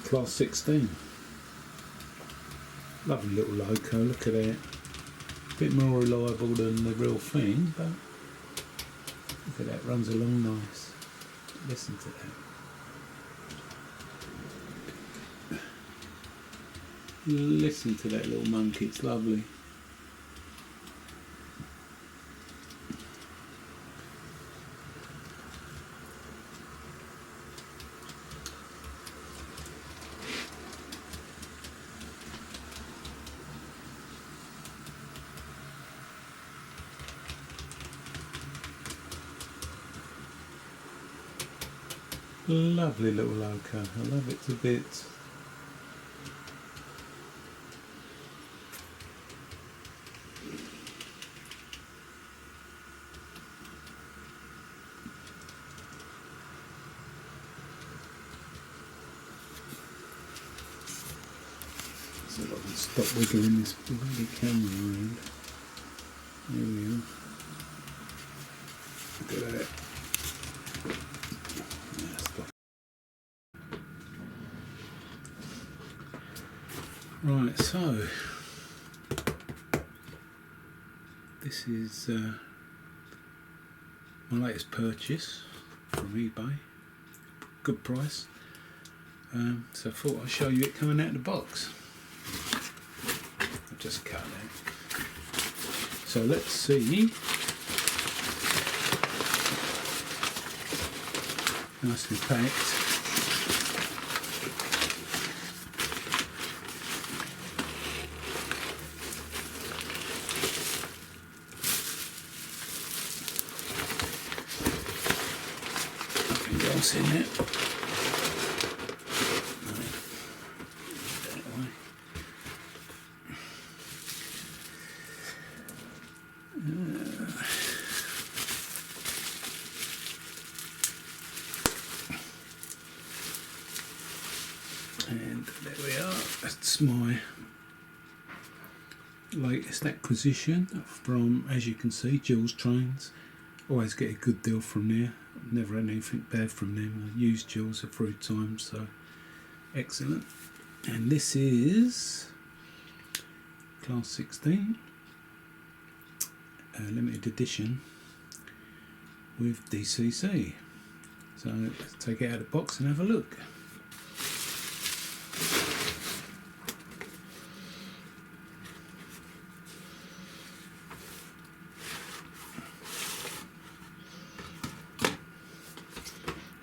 Class 16. Lovely little loco, look at that. Bit more reliable than the real thing, but look at that, runs along nice. Listen to that. Listen to that little monkey, it's lovely. Lovely little loco, I love it to bits. So I can stop wiggling this bloody camera around. There we are. Look at that. Right, so this is my latest purchase from eBay. Good price. So I thought I'd show you it coming out of the box. I'll just cut that. So let's see. Nicely packed. Nothing else in it. And there we are, that's my latest acquisition from, as you can see, Jules Trains. Always get a good deal from there, never had anything bad from them. I used Jules a few times, so excellent. And this is Class 16, limited edition with DCC. So let's take it out of the box and have a look.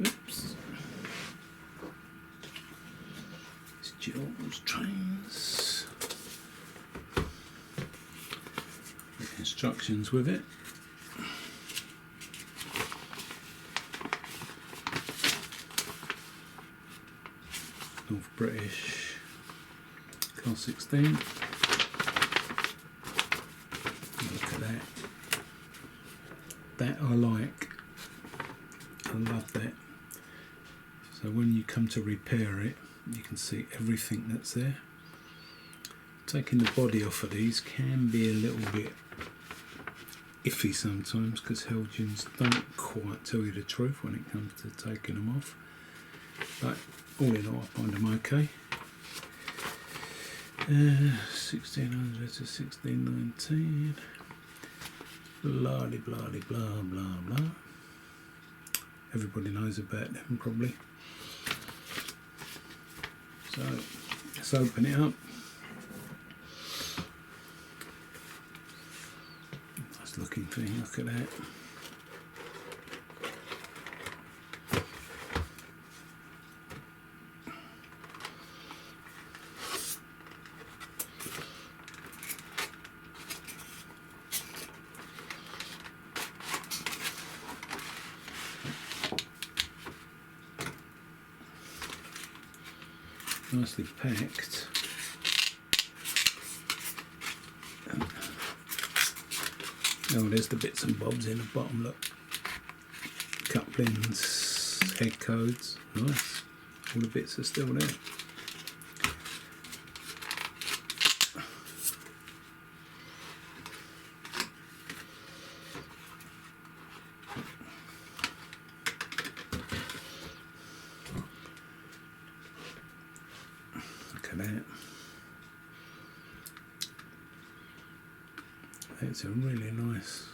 Oops. It's Jules Trains. The instructions with it. North British Class 16. Look at that. That I like. I love that. So when you come to repair it, you can see everything that's there. Taking the body off of these can be a little bit iffy sometimes because Helgians don't quite tell you the truth when it comes to taking them off. But all in all, I find them okay. 1600 to 1619. Blah de blah de blah blah blah. Everybody knows about them probably. So let's open it up. Nice looking thing, look at that. Nicely packed. Oh, there's the bits and bobs in the bottom, look. Couplings, head codes, nice. All the bits are still there. at that. It's a really nice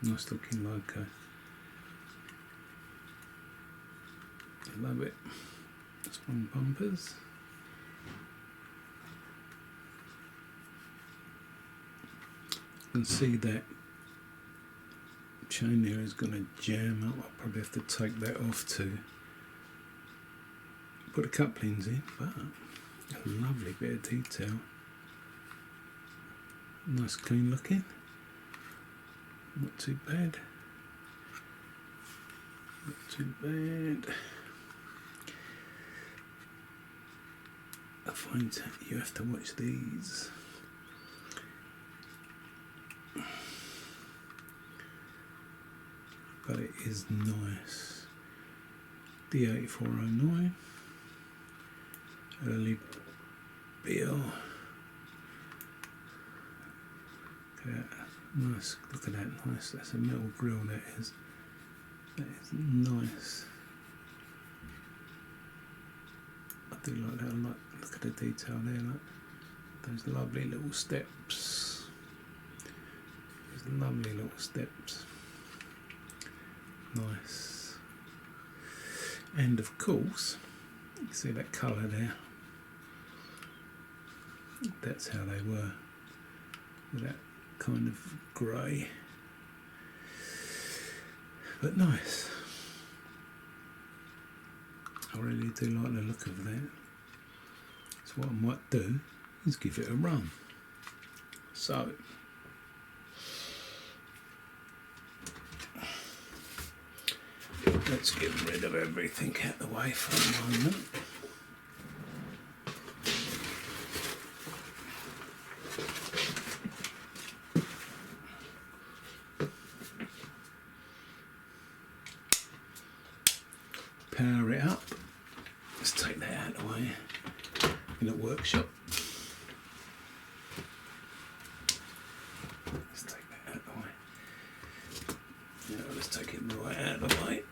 looking loco. I love it. Strong bumpers. You can see that chain there is going to jam up. I'll probably have to take that off to put the couplings in, but a lovely bit of detail. Nice clean looking. Not too bad. Not too bad. I find that you have to watch these. But it is nice. D8409. Early bill. Nice, look at that, nice. That's a metal grill, that is. That is nice. I do like that. I like, look at the detail there, look. Those lovely little steps. Those lovely little steps. Nice. And of course, you can see that colour there. That's how they were. With that kind of grey. But nice. I really do like the look of that. So what I might do is give it a run. So let's get rid of everything out the way for a moment. Power it up. Let's take that out of the way in the workshop. Let's take that out of the way. Now let's take it right out of the way.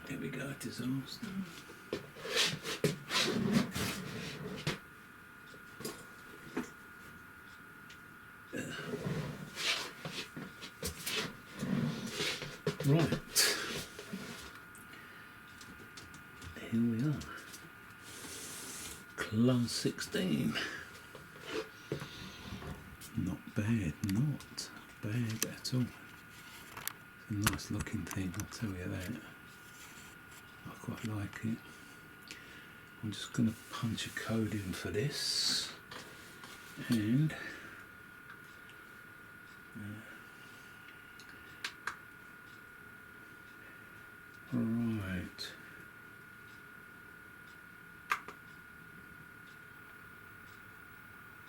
There we go, disaster. Right. Here we are, Class 16. Not bad, not bad at all. It's a nice looking thing, I'll tell you that. I quite like it. I'm just going to punch a code in for this, and right.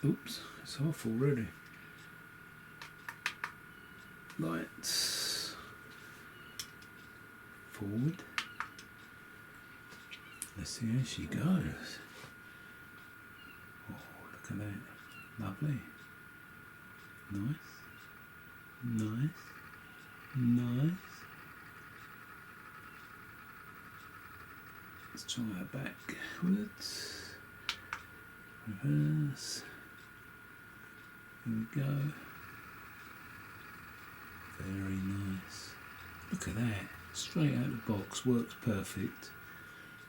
Oops, it's off already. Lights forward. Let's see how she goes. Oh, look at that. Lovely. Nice. Nice. Nice. Let's try that backwards. Reverse. Here we go. Very nice. Look at that. Straight out of the box. Works perfect.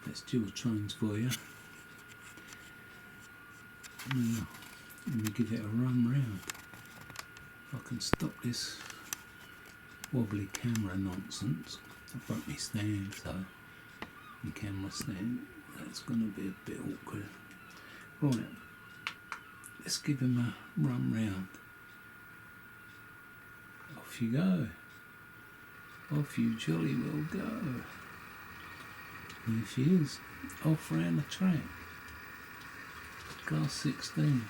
That's dual trains for you. Now, let me give it a run round. If I can stop this wobbly camera nonsense. I broke my stand, so my camera stand, that's going to be a bit awkward. Right, let's give him a run round. Off you go. Off you jolly well go. There she is, off round the track. Class 16.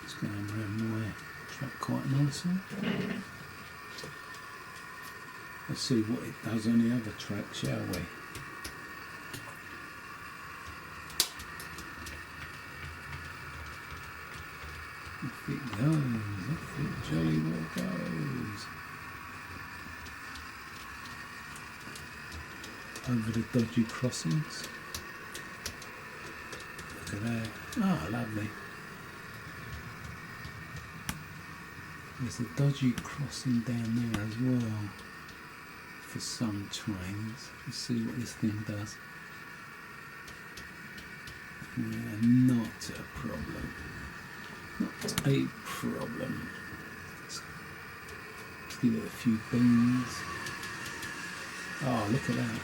It's going around my track quite nicely. Let's see what it does on the other track, shall we? Off it goes, off it jolly well goes. Over the dodgy crossings. Look at that. Ah, lovely. There's a dodgy crossing down there as well for some trains. Let's see what this thing does. Yeah, not a problem. Not a problem. Let's give it a few beans. Oh, look at that.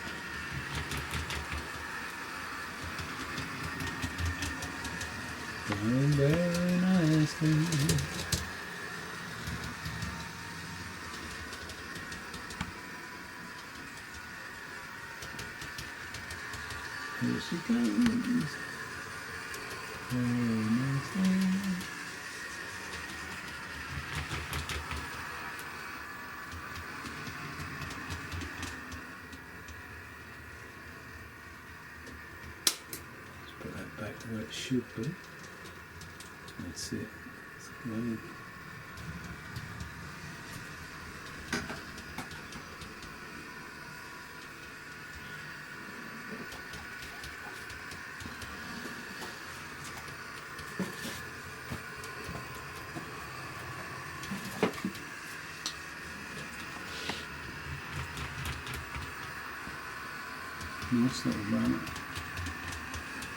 Going very nicely. Here she goes. Very nicely. Let's put that back where it should be. That's it. It's going. Nice little runner.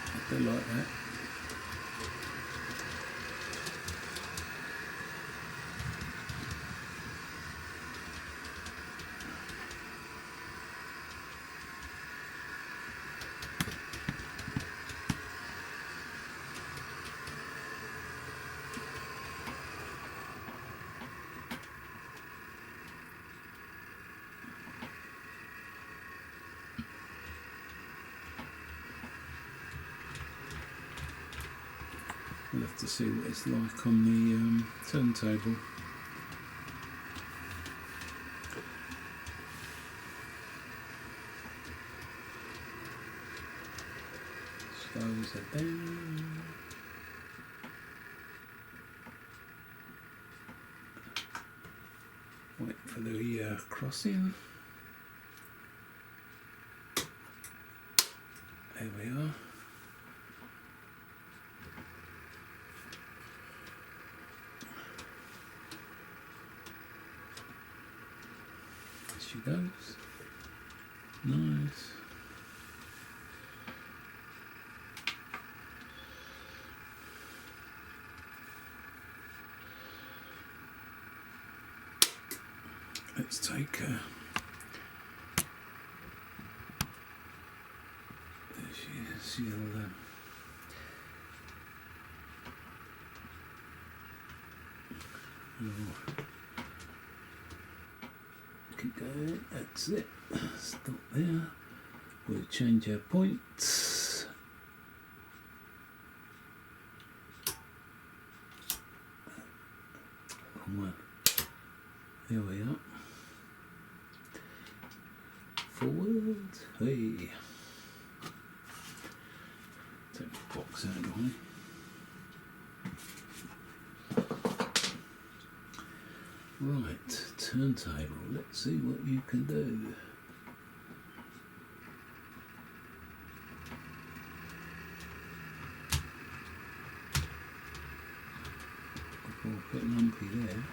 I do like that. We'll have to see what it's like on the turntable. Slows it down. Wait for the crossing. There we are. She goes. Nice. Let's take her. There she is. She'll keep going. That's it. Stop there. We'll change our points. Wrong one. There we are. Forward. Hey. Take the box out of the way. Right, turntable. Let's see what you can do. Oh, a bit lumpy there.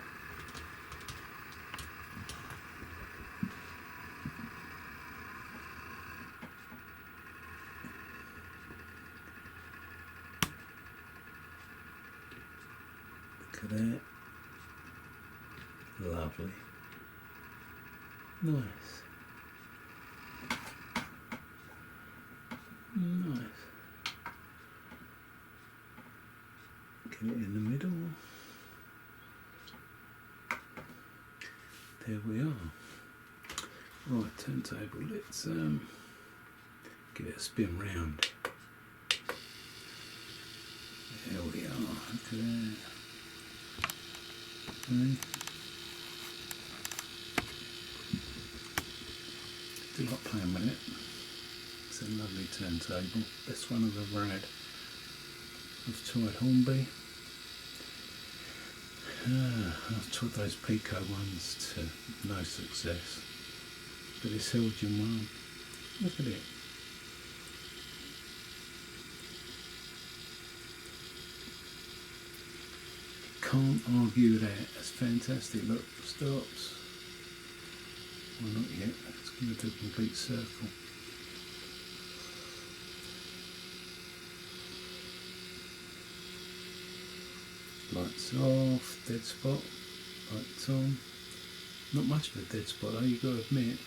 Look at that. Lovely. Nice. Nice. Get it in the middle. There we are. Right, turntable. Let's give it a spin round. There we are. Look at that. Okay. Do like playing with it. It's a lovely turntable. Best one I've ever had. I've tried Hornby. I've tried those Pico ones to no success. But it's held your mum. Look at it. Can't argue with that. That's fantastic. Look, stops. Well, not yet. It's going to do a complete circle. Lights off, dead spot, lights on. Not much of a dead spot though, you've got to admit.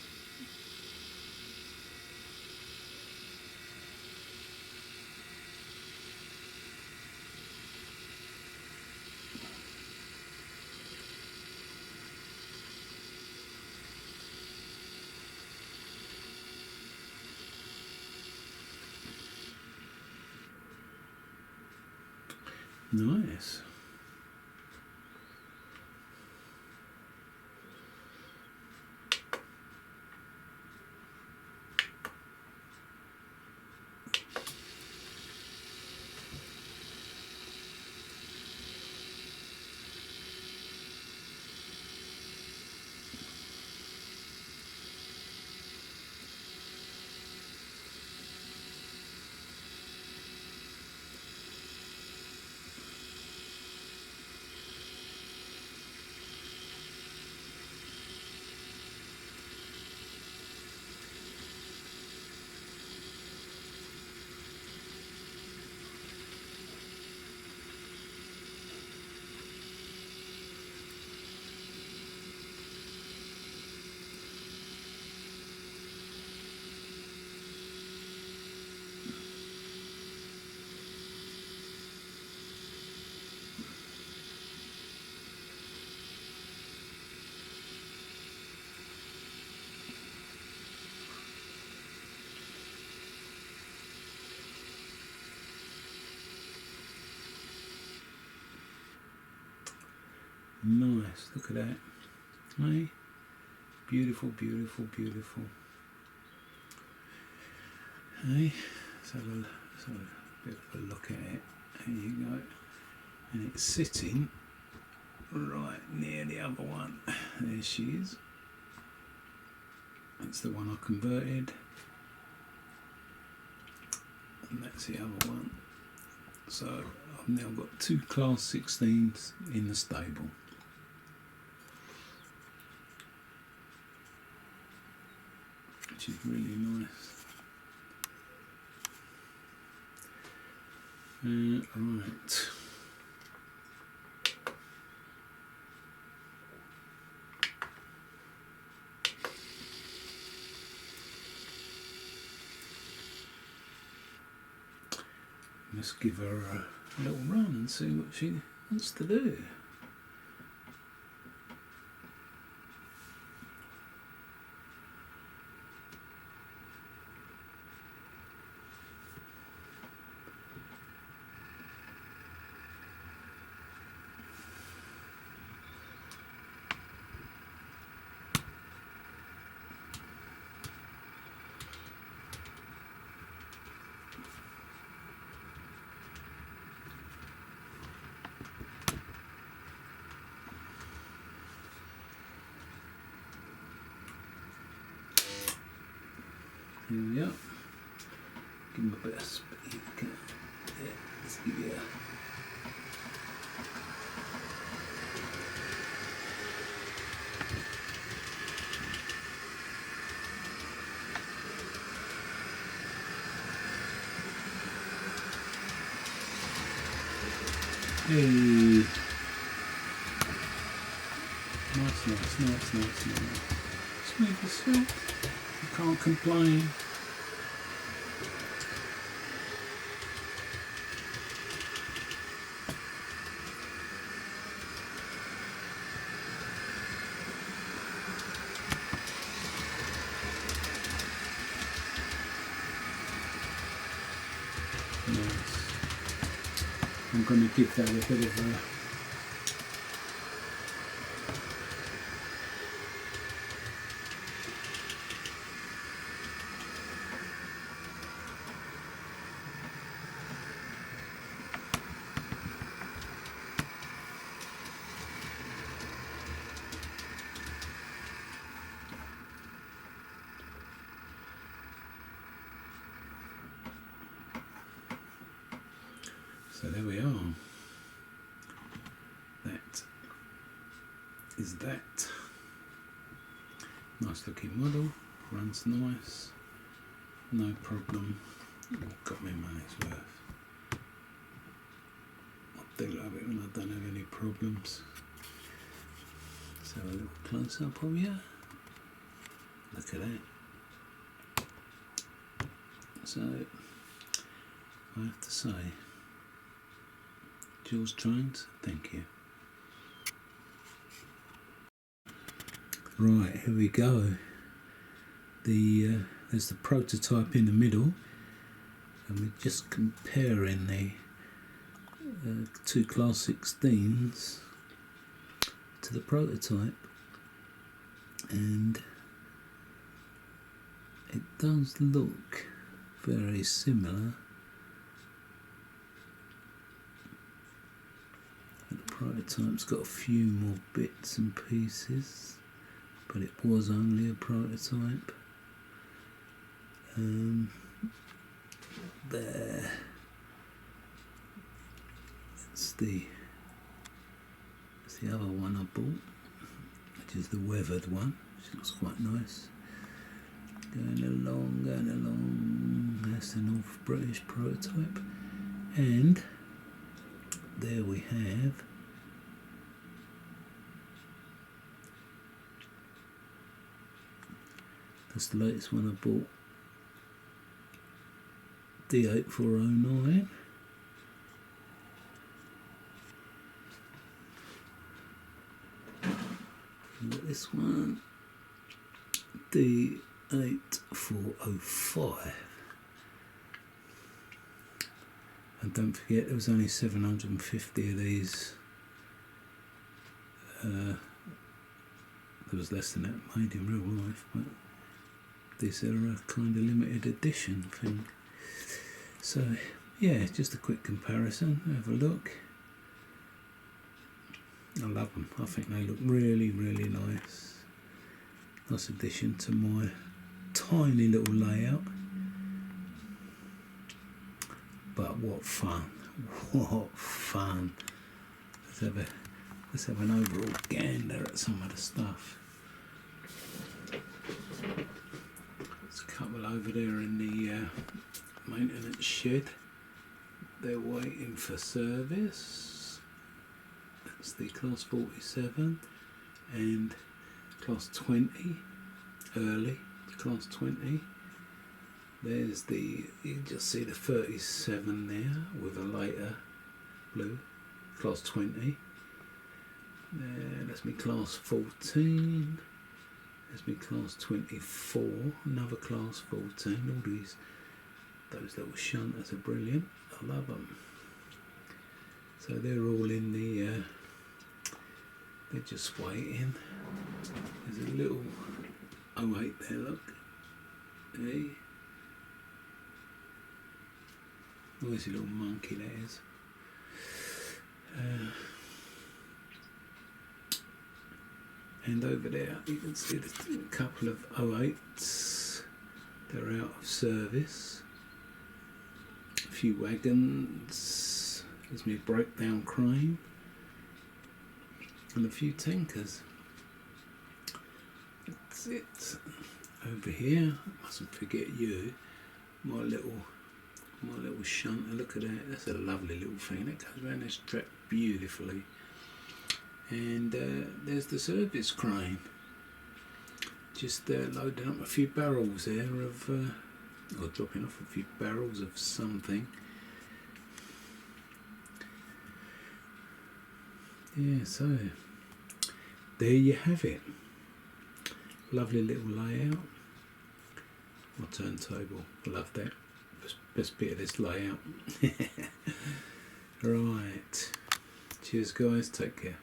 Nice. Nice, look at that. Hey? Beautiful, beautiful, beautiful. Hey? Let's have a bit of a look at it. There you go. And it's sitting right near the other one. There she is. That's the one I converted. And that's the other one. So I've now got two Class 16s in the stable. Which is really nice. Right. Let's give her a little run and see what she wants to do. Here we are. Give him a bit of speed. Yeah, let's give you hey. Nice. Smooth as silk. I can't complain. Nice. I'm going to give that a bit of a So there we are. That is that. Nice looking model, runs nice, no problem. Got my money's worth. I do love it when I don't have any problems. Let's have a little close up of you. Look at that. So I have to say, Jules Trains, thank you. Right, here we go. There's the prototype in the middle, and we're just comparing the two Class 16s to the prototype, and it does look very similar. The prototype's got a few more bits and pieces, but it was only a prototype. There. That's the other one I bought, which is the weathered one, which looks quite nice. Going along. That's the North British prototype. And there we have that's the latest one I bought, D8409. Got this one, D8405. And don't forget, there was only 750 of these. There was less than that made in real life, but these are a kind of limited edition thing. So yeah, just a quick comparison. Have a look. I love them. I think they look really, really nice. Nice addition to my tiny little layout. But what fun! What fun! Let's have an overall gander at some of the stuff. There's a couple over there in the maintenance shed. They're waiting for service. That's the Class 47 and Class 20, early Class 20. There's you can just see the 37 there with a later blue, Class 20. That's me Class 14. That's me Class 24, another Class 14. All those little shunters are brilliant. I love them. So they're all in the, they're just waiting. There's a little 08 there, look. Hey. Noisy little monkey that is. And over there you can see a couple of 08s. They're out of service. A few wagons. There's me breakdown crane. And a few tankers. That's it. Over here, mustn't forget you. My little shunter, look at that, that's a lovely little thing, that goes around this track beautifully. And there's the service crane, just loading up a few barrels there of, or dropping off a few barrels of something. Yeah, so there you have it. Lovely little layout. My turntable, love that. Best bit of this layout. Right. Cheers guys, take care.